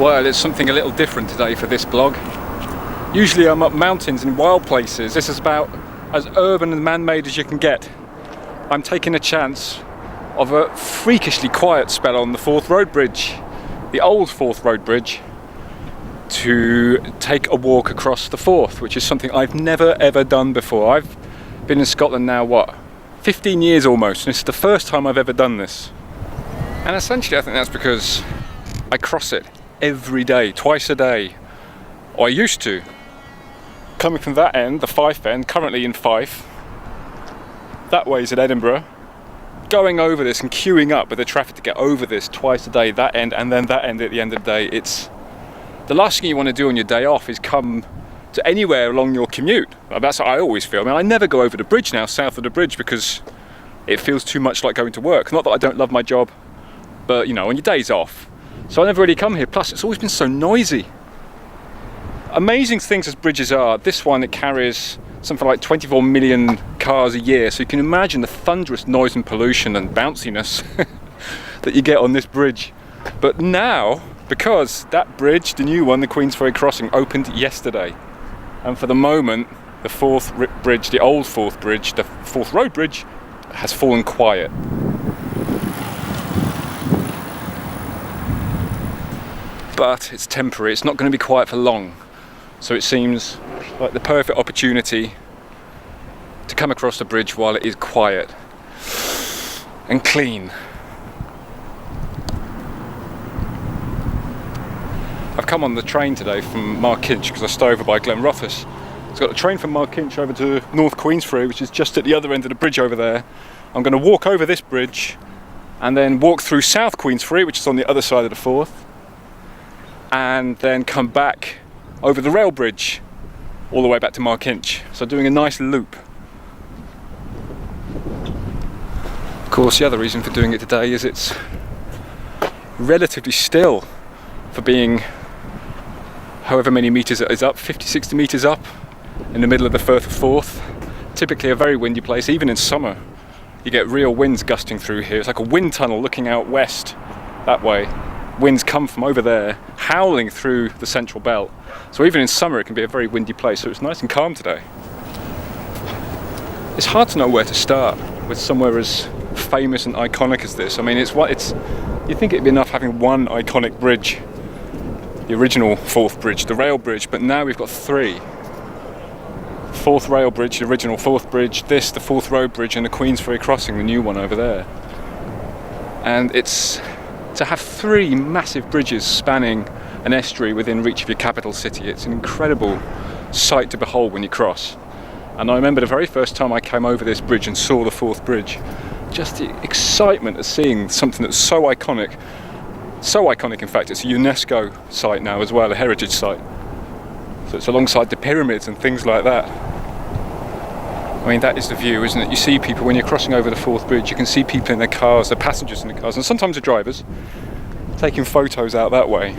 Well, it's something a little different today for this blog. Usually I'm up mountains in wild places. This is about as urban and man-made as you can get. I'm taking a chance of a freakishly quiet spell on the Forth Road Bridge, the old Forth Road Bridge, to take a walk across the Forth, which is something I've never ever done before. I've been in Scotland now, 15 years almost, and this is the first time I've ever done this. And essentially I think that's because I cross it every day, twice a day, or I used to. Coming from that end, the Fife end, currently in Fife, that way is at Edinburgh, going over this and queuing up with the traffic to get over this twice a day, that end and then that end at the end of the day. It's the last thing you want to do on your day off is come to anywhere along your commute. That's how I always feel. I mean, I never go over the bridge now, south of the bridge, because it feels too much like going to work. Not that I don't love my job, but you know, on your days off. So I never really come here. Plus, it's always been so noisy. Amazing things as bridges are, this one, it carries something like 24 million cars a year, so you can imagine the thunderous noise and pollution and bounciness that you get on this bridge. But now, because that bridge, the new one, the Queensferry Crossing, opened yesterday, and for the moment the Forth Bridge, the old Forth Bridge, the Forth Road Bridge, has fallen quiet. But it's temporary, it's not going to be quiet for long. So it seems like the perfect opportunity to come across the bridge while it is quiet and clean. I've come on the train today from Markinch because I stay over by Glenrothes. I've got a train from Markinch over to North Queensferry, which is just at the other end of the bridge over there. I'm going to walk over this bridge and then walk through South Queensferry, which is on the other side of the Forth, and then come back over the rail bridge all the way back to Markinch. So doing a nice loop. Of course, the other reason for doing it today is it's relatively still for being however many metres it is up, 50, 60 metres up in the middle of the Firth of Forth. Typically a very windy place, even in summer. You get real winds gusting through here. It's like a wind tunnel looking out west that way. Winds come from over there, howling through the central belt. So even in summer it can be a very windy place, so it's nice and calm today. It's hard to know where to start with somewhere as famous and iconic as this. I mean, you think it'd be enough having one iconic bridge, the original Forth Bridge, the rail bridge, but now we've got three. Forth Rail Bridge, the original Forth Bridge, this, the Forth Road Bridge, and the Queensferry Crossing, the new one over there. And it's to have three massive bridges spanning an estuary within reach of your capital city. It's an incredible sight to behold when you cross. And I remember the very first time I came over this bridge and saw the Forth Bridge, just the excitement of seeing something that's so iconic. So iconic, in fact, it's a UNESCO site now as well, a heritage site. So it's alongside the pyramids and things like that. I mean, that is the view, isn't it? You see people, when you're crossing over the Forth Bridge, you can see people in their cars, the passengers in the cars, and sometimes the drivers, taking photos out that way,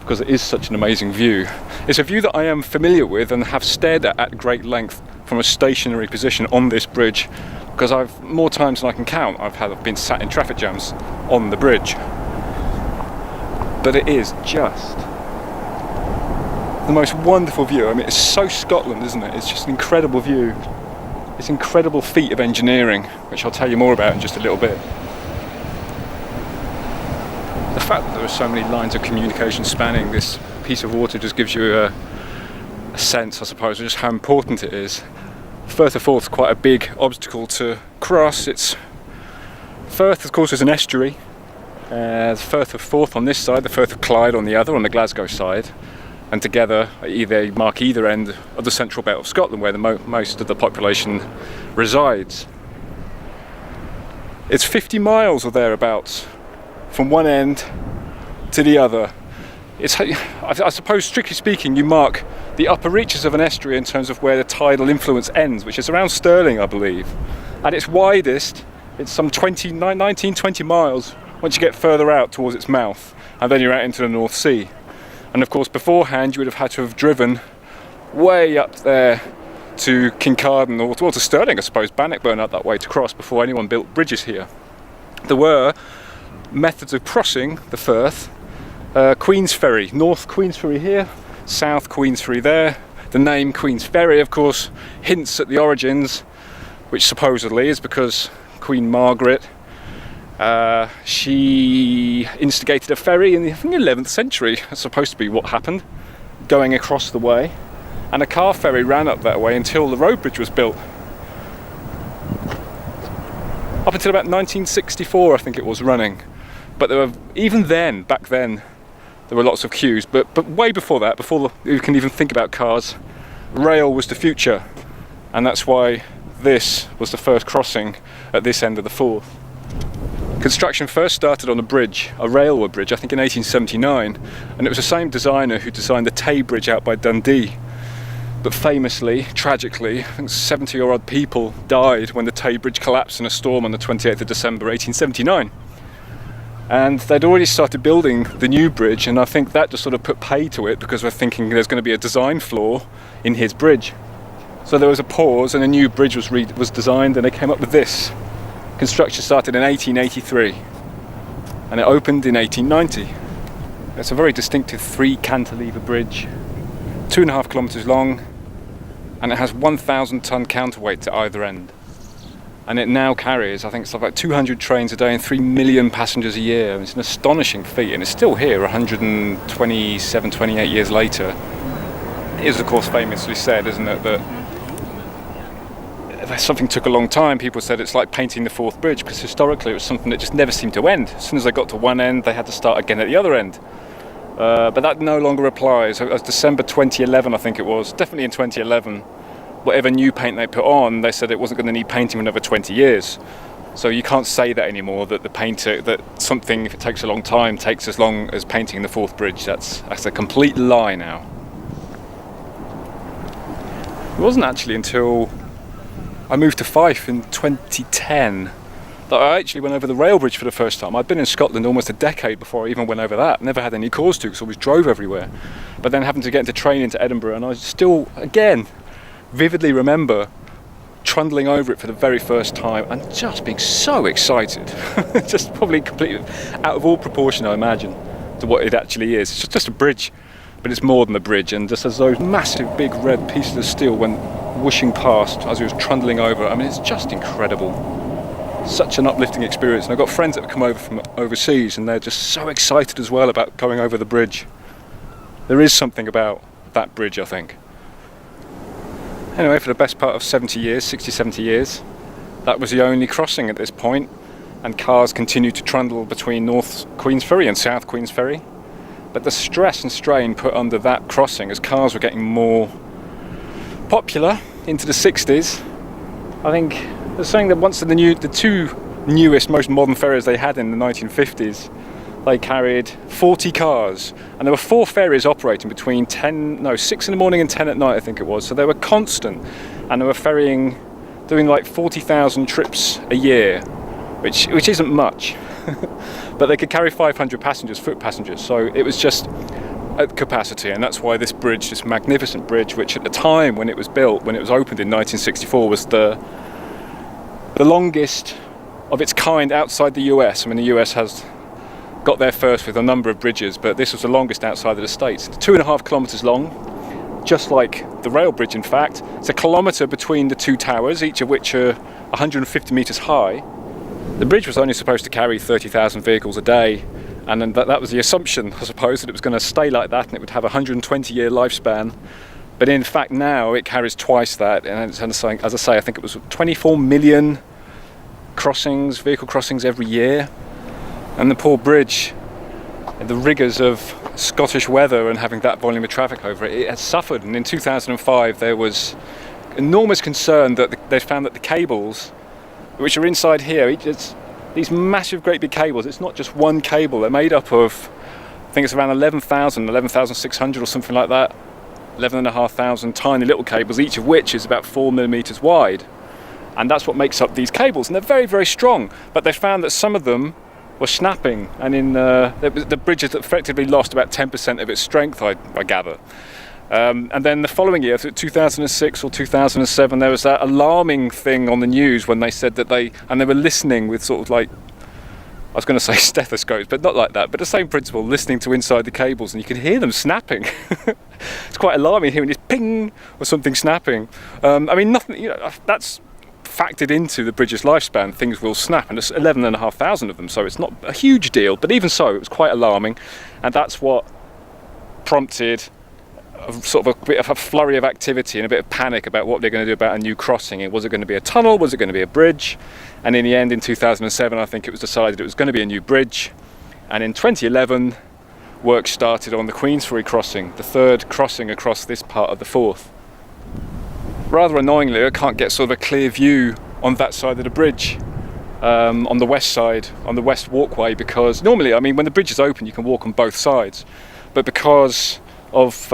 because it is such an amazing view. It's a view that I am familiar with and have stared at great length from a stationary position on this bridge, because more times than I can count, I've been sat in traffic jams on the bridge. But it is just the most wonderful view. I mean, it's so Scotland, isn't it? It's just an incredible view. It's an incredible feat of engineering, which I'll tell you more about in just a little bit. The fact that there are so many lines of communication spanning this piece of water just gives you a sense, I suppose, of just how important it is. Firth of Forth is quite a big obstacle to cross. Firth, of course, is an estuary. The Firth of Forth on this side, the Firth of Clyde on the other, on the Glasgow side. And together, they mark either end of the central belt of Scotland, where most of the population resides. It's 50 miles or thereabouts from one end to the other. I suppose, strictly speaking, you mark the upper reaches of an estuary in terms of where the tidal influence ends, which is around Stirling, I believe. At its widest, it's some 19, 20 miles once you get further out towards its mouth, and then you're out into the North Sea. And of course, beforehand, you would have had to have driven way up there to Kincardine, or to Stirling, I suppose, Bannockburn up that way to cross before anyone built bridges here. There were methods of crossing the Firth Queensferry, North Queensferry here, South Queensferry there. The name Queensferry, of course, hints at the origins, which supposedly is because Queen Margaret, she instigated a ferry in the 11th century. That's supposed to be what happened, going across the way, and a car ferry ran up that way until the road bridge was built. Up until about 1964, I think it was running. But there were, even then, back then, there were lots of queues. But way before that, before you can even think about cars, rail was the future. And that's why this was the first crossing at this end of the Forth. Construction first started on a bridge, a railway bridge, I think in 1879. And it was the same designer who designed the Tay Bridge out by Dundee. But famously, tragically, I think 70 or odd people died when the Tay Bridge collapsed in a storm on the 28th of December 1879. And they'd already started building the new bridge, and I think that just sort of put pay to it because we're thinking there's going to be a design flaw in his bridge. So there was a pause and a new bridge was designed, and they came up with this. Construction started in 1883 and it opened in 1890. It's a very distinctive 3 cantilever bridge, 2.5 kilometres long, and it has 1,000 ton counterweight to either end. And it now carries, I think it's like 200 trains a day and 3 million passengers a year. It's an astonishing feat, and it's still here 127, 28 years later. It is, of course, famously said, isn't it, that if something took a long time, people said it's like painting the Forth Bridge, because historically it was something that just never seemed to end. As soon as they got to one end, they had to start again at the other end. But that no longer applies. As December 2011, I think it was, definitely in 2011, whatever new paint they put on, they said it wasn't going to need painting for another 20 years. So you can't say that anymore, that that something, if it takes a long time, takes as long as painting the Forth Bridge. That's a complete lie now. It wasn't actually until I moved to Fife in 2010 that I actually went over the rail bridge for the first time. I'd been in Scotland almost a decade before I even went over that. Never had any cause to, because I always drove everywhere. But then having to get into train into Edinburgh, and I still, again, vividly remember trundling over it for the very first time and just being so excited. Just probably completely out of all proportion, I imagine, to what it actually is. It's just a bridge, but it's more than a bridge. And just as those massive big red pieces of steel went whooshing past as we was trundling over, I mean, it's just incredible. Such an uplifting experience. And I've got friends that have come over from overseas, and they're just so excited as well about going over the bridge. There is something about that bridge, I think. Anyway, for the best part of 70 years, 60, 70 years, that was the only crossing at this point, and cars continued to trundle between North Queensferry and South Queensferry. But the stress and strain put under that crossing as cars were getting more popular into the 60s, I think they're saying that once the 2 newest, most modern ferries they had in the 1950s, they carried 40 cars, and there were 4 ferries operating between 6 in the morning and 10 at night, I think it was. So they were constant, and they were ferrying, doing like 40,000 trips a year, which isn't much, but they could carry 500 passengers, foot passengers. So it was just at capacity, and that's why this bridge, this magnificent bridge, which at the time when it was built, when it was opened in 1964, was the longest of its kind outside the US. I mean, the US has got there first with a number of bridges, but this was the longest outside of the States. It's 2.5 kilometres long, just like the rail bridge, in fact. It's a kilometre between the 2 towers, each of which are 150 metres high. The bridge was only supposed to carry 30,000 vehicles a day, and then that was the assumption, I suppose, that it was going to stay like that and it would have a 120-year lifespan. But in fact now it carries twice that, and as I say, I think it was 24 million crossings, vehicle crossings every year. And the poor bridge, the rigours of Scottish weather and having that volume of traffic over it, it has suffered. And in 2005 there was enormous concern that they found that the cables, which are inside here, it's these massive, great big cables, it's not just one cable, they're made up of, I think it's around 11,600 or something like that, 11,500 tiny little cables, each of which is about 4 millimetres wide. And that's what makes up these cables, and they're very, very strong. But they found that some of them were snapping, and the bridge has effectively lost about 10% of its strength, I gather. And then the following year, 2006 or 2007, there was that alarming thing on the news when they said that they were listening with sort of like I was going to say stethoscopes, but not like that, but the same principle, listening to inside the cables, and you can hear them snapping. It's quite alarming hearing this ping or something snapping. I mean, nothing, you know, that's factored into the bridge's lifespan. Things will snap, and there's 11,500 of them, so it's not a huge deal, but even so, it was quite alarming, and that's what prompted sort of a bit of a flurry of activity and a bit of panic about what they're going to do about a new crossing. Was it going to be a tunnel? Was it going to be a bridge? And in the end, in 2007, I think it was decided it was going to be a new bridge. And in 2011, work started on the Queensferry Crossing, the third crossing across this part of the Firth. Rather annoyingly, I can't get sort of a clear view on that side of the bridge, on the west side, on the west walkway, because normally, I mean, when the bridge is open, you can walk on both sides. But because of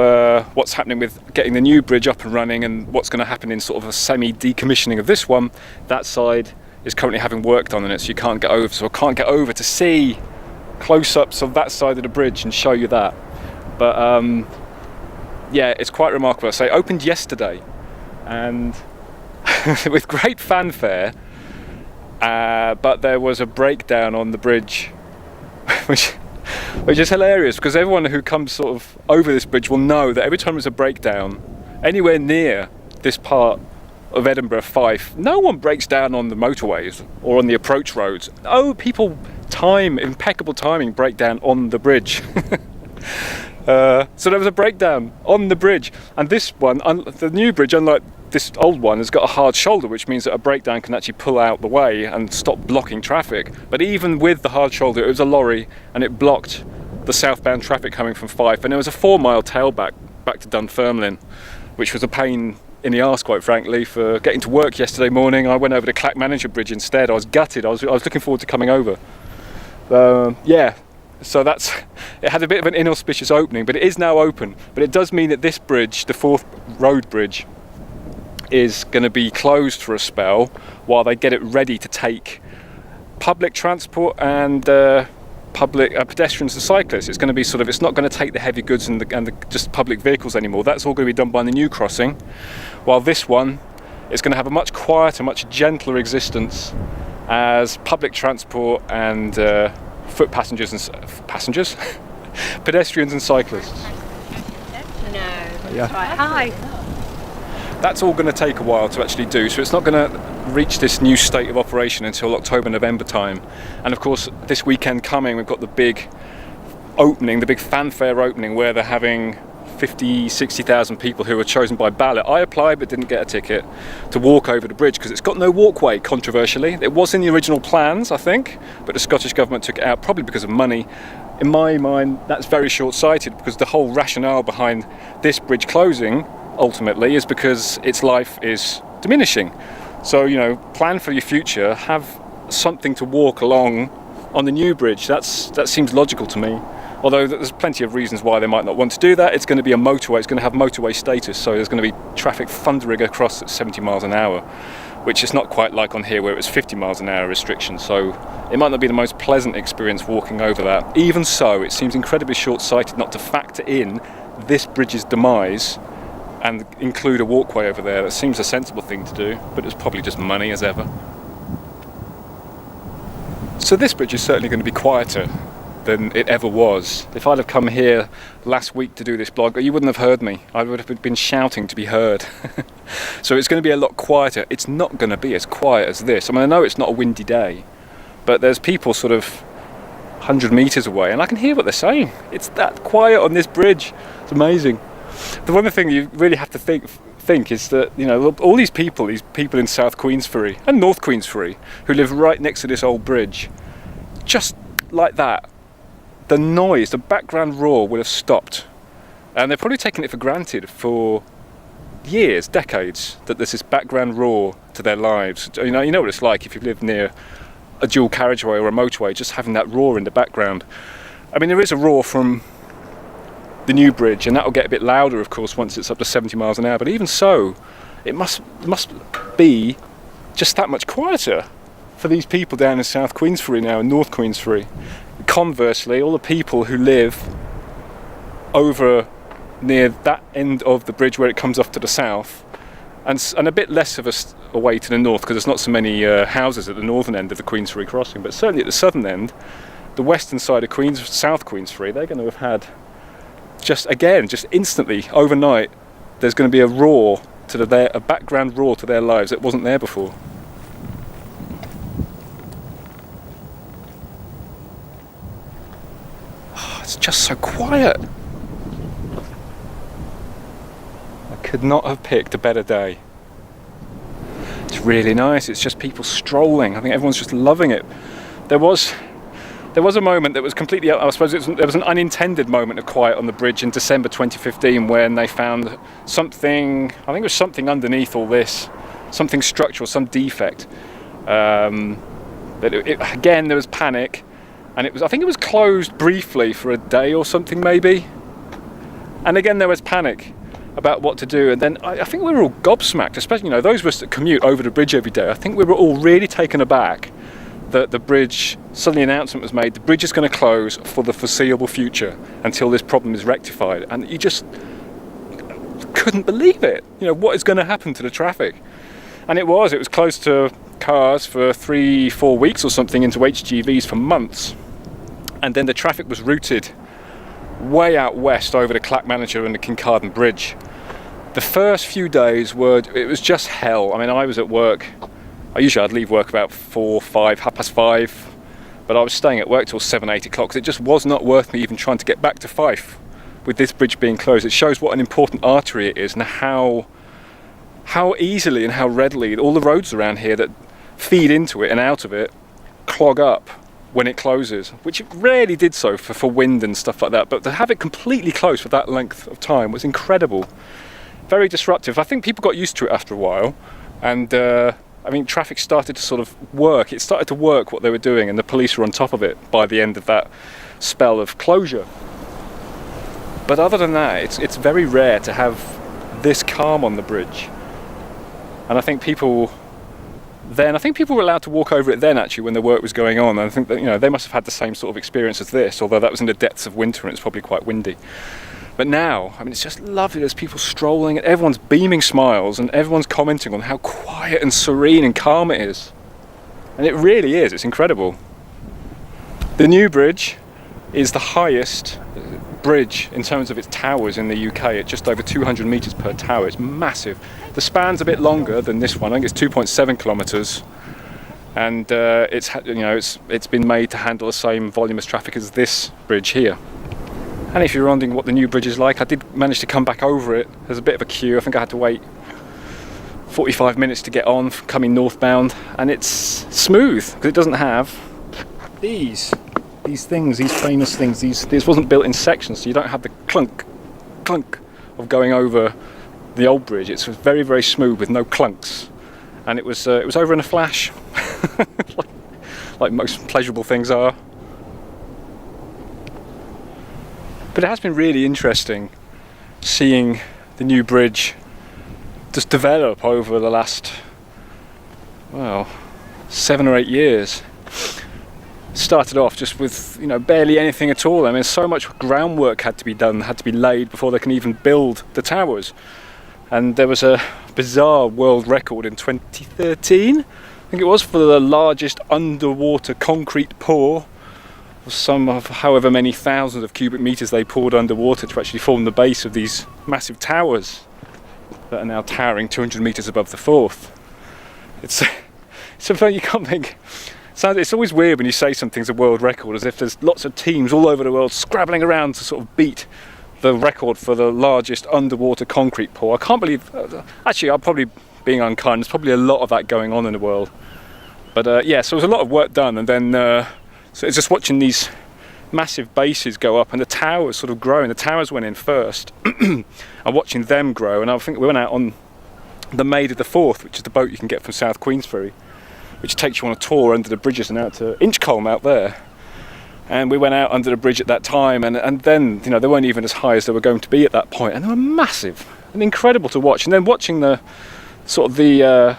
what's happening with getting the new bridge up and running and what's going to happen in sort of a semi-decommissioning of this one, that side is currently having work done on it, so you can't get over. So I can't get over to see close-ups of that side of the bridge and show you that. But yeah, it's quite remarkable. So it opened yesterday, and with great fanfare, but there was a breakdown on the bridge, which is hilarious, because everyone who comes sort of over this bridge will know that every time there's a breakdown anywhere near this part of Edinburgh, Fife, no one breaks down on the motorways or on the approach roads. Oh, people impeccable timing, break down on the bridge. So there was a breakdown on the bridge, and this one, the new bridge, unlike this old one, has got a hard shoulder, which means that a breakdown can actually pull out the way and stop blocking traffic. But even with the hard shoulder, it was a lorry, and it blocked the southbound traffic coming from Fife, and there was a 4-mile tailback back to Dunfermline, which was a pain in the arse, quite frankly, for getting to work yesterday morning. I went over to Clackmanager Bridge instead. I was gutted. I was looking forward to coming over. Yeah, so it had a bit of an inauspicious opening, but it is now open. But it does mean that this bridge, the Forth Road Bridge, is going to be closed for a spell while they get it ready to take public transport and public pedestrians and cyclists. It's going to be sort of, it's not going to take the heavy goods and the just public vehicles anymore. That's all going to be done by the new crossing, while this one is going to have a much quieter, much gentler existence as public transport and foot passengers and pedestrians and cyclists. No. Yeah. Hi. That's all going to take a while to actually do, so it's not going to reach this new state of operation until October, November time. And of course, this weekend coming, we've got the big opening, the big fanfare opening, where they're having 50, 60,000 people who were chosen by ballot. I applied but didn't get a ticket to walk over the bridge because it's got no walkway, controversially. It was in the original plans, I think, but the Scottish Government took it out, probably because of money. In my mind, that's very short-sighted, because the whole rationale behind this bridge closing ultimately is because its life is diminishing. So, you know, plan for your future, have something to walk along on the new bridge. That seems logical to me, although there's plenty of reasons why they might not want to do that. It's going to be a motorway, it's going to have motorway status, so there's going to be traffic thundering across at 70 miles an hour, which is not quite like on here where it was 50 miles an hour restriction, so it might not be the most pleasant experience walking over that. Even so, it seems incredibly short-sighted not to factor in this bridge's demise and include a walkway over there. That seems a sensible thing to do, but it's probably just money as ever. So this bridge is certainly going to be quieter than it ever was. If I'd have come here last week to do this blog, you wouldn't have heard me. I would have been shouting to be heard. So it's going to be a lot quieter. It's not going to be as quiet as this. I mean, I know it's not a windy day, but there's people sort of 100 metres away, and I can hear what they're saying. It's that quiet on this bridge. It's amazing. The one thing you really have to think is that, you know, all these people in South Queensferry and North Queensferry who live right next to this old bridge, just like that, the noise, the background roar would have stopped, and they're probably taken it for granted for years, decades, that there's this background roar to their lives. You know what it's like if you live near a dual carriageway or a motorway, just having that roar in the background. I mean, there is a roar from the new bridge, and that will get a bit louder, of course, once it's up to 70 miles an hour, but even so, it must be just that much quieter for these people down in South Queensferry now and North Queensferry. Conversely, all the people who live over near that end of the bridge where it comes off to the south, and a bit less of us away to the north, because there's not so many houses at the northern end of the Queensferry Crossing, but certainly at the southern end, the western side of South Queensferry, they're going to have had just instantly overnight. There's going to be a background roar to their lives that wasn't there before. Oh, it's just so quiet. I could not have picked a better day. It's really nice. It's just people strolling. I think everyone's just loving it. There was a moment that was completely, I suppose there was an unintended moment of quiet on the bridge in December 2015 when they found something, I think it was something underneath all this, something structural, some defect. Again, there was panic, and I think it was closed briefly for a day or something maybe. And again, there was panic about what to do, and then I think we were all gobsmacked, especially those of us that commute over the bridge every day. I think we were all really taken aback that the bridge, suddenly an announcement was made, the bridge is going to close for the foreseeable future until this problem is rectified. And you just couldn't believe it. What is going to happen to the traffic? And it was closed to cars for 3-4 weeks or something, into HGVs for months. And then the traffic was routed way out west over the Clackmanager and the Kincardine Bridge. The first few days it was just hell. I mean, I was at work. I'd leave work about 4, 5, 5:30, but I was staying at work till 7, 8 o'clock, because it just was not worth me even trying to get back to Fife with this bridge being closed. It shows what an important artery it is, and how easily and how readily all the roads around here that feed into it and out of it clog up when it closes, which it rarely did so for wind and stuff like that, but to have it completely closed for that length of time was incredible. Very disruptive. I think people got used to it after a while, and traffic started to sort of work. It started to work what they were doing, and the police were on top of it by the end of that spell of closure. But other than that, it's very rare to have this calm on the bridge. And I think people were allowed to walk over it then, actually, when the work was going on. And I think that they must have had the same sort of experience as this, although that was in the depths of winter and it's probably quite windy. But now, it's just lovely. There's people strolling, and everyone's beaming smiles, and everyone's commenting on how quiet and serene and calm it is. And it really is. It's incredible. The new bridge is the highest bridge in terms of its towers in the UK, at just over 200 metres per tower. It's massive. The span's a bit longer than this one. I think it's 2.7 kilometres, and it's been made to handle the same voluminous traffic as this bridge here. And if you're wondering what the new bridge is like, I did manage to come back over it. There's a bit of a queue. I think I had to wait 45 minutes to get on coming northbound, and it's smooth because it doesn't have these famous things. This wasn't built in sections, so you don't have the clunk of going over the old bridge. It's very, very smooth with no clunks, and it was over in a flash, like most pleasurable things are. But it has been really interesting seeing the new bridge just develop over the last 7 or 8 years. Started off just with barely anything at all. I mean, so much groundwork had to be done, had to be laid before they can even build the towers. And there was a bizarre world record in 2013, I think it was, for the largest underwater concrete pour. Some of however many thousands of cubic meters they poured underwater to actually form the base of these massive towers that are now towering 200 meters above the Firth. It's something you can't think. It's always weird when you say something's a world record, as if there's lots of teams all over the world scrabbling around to sort of beat the record for the largest underwater concrete pour. I can't believe. Actually, I'm probably being unkind. There's probably a lot of that going on in the world. But so there was a lot of work done, and then. So it's just watching these massive bases go up and the towers sort of grow, and the towers went in first and watching them grow. And I think we went out on the Maid of the Firth, which is the boat you can get from South Queensferry, which takes you on a tour under the bridges and out to Inchcolm out there. And we went out under the bridge at that time, and then they weren't even as high as they were going to be at that point, and they were massive and incredible to watch. And then watching the sort of the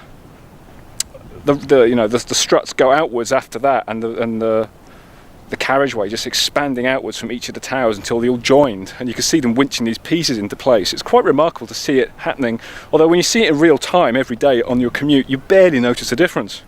struts go outwards after that, and the the carriageway just expanding outwards from each of the towers until they all joined, and you can see them winching these pieces into place. It's quite remarkable to see it happening, although when you see it in real time every day on your commute, you barely notice a difference.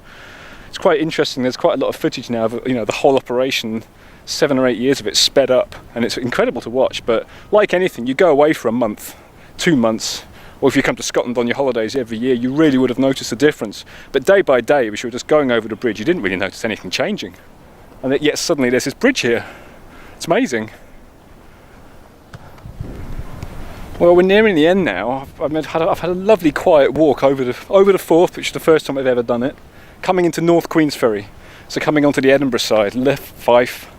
It's quite interesting. There's quite a lot of footage now of, you know, the whole operation, 7 or 8 years of it sped up, and it's incredible to watch. But like anything, you go away for a month, 2 months, or if you come to Scotland on your holidays every year, you really would have noticed a difference. But day by day, as you were just going over the bridge, you didn't really notice anything changing. And yet suddenly there's this bridge here. It's amazing. Well, we're nearing the end now. I've had a lovely quiet walk over the Firth, which is the first time I've ever done it. Coming into North Queensferry, so coming onto the Edinburgh side, left Fife.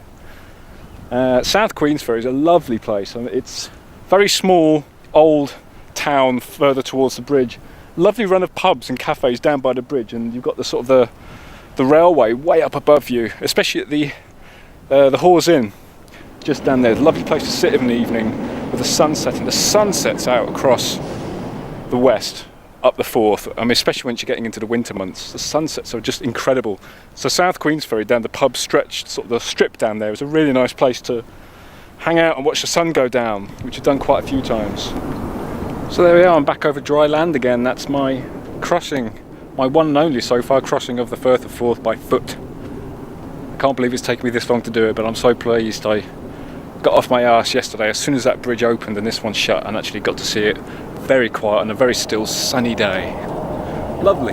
South Queensferry is a lovely place. It's very small, old town further towards the bridge. Lovely run of pubs and cafes down by the bridge, and you've got the sort of the railway way up above you, especially at the Hawes Inn just down there. Lovely place to sit in the evening with the sun setting. The sun sets out across the west up the Firth. I mean, especially once you're getting into the winter months, the sunsets are just incredible. So South Queensferry, down the pub stretch, sort of the strip down there, is a really nice place to hang out and watch the sun go down, which I've done quite a few times. So there we are, I'm back over dry land again. That's my crossing, my one and only so far crossing of the Firth of Forth by foot. I can't believe it's taken me this long to do it, but I'm so pleased. I got off my arse yesterday as soon as that bridge opened and this one shut, and actually got to see it very quiet on a very still sunny day. Lovely.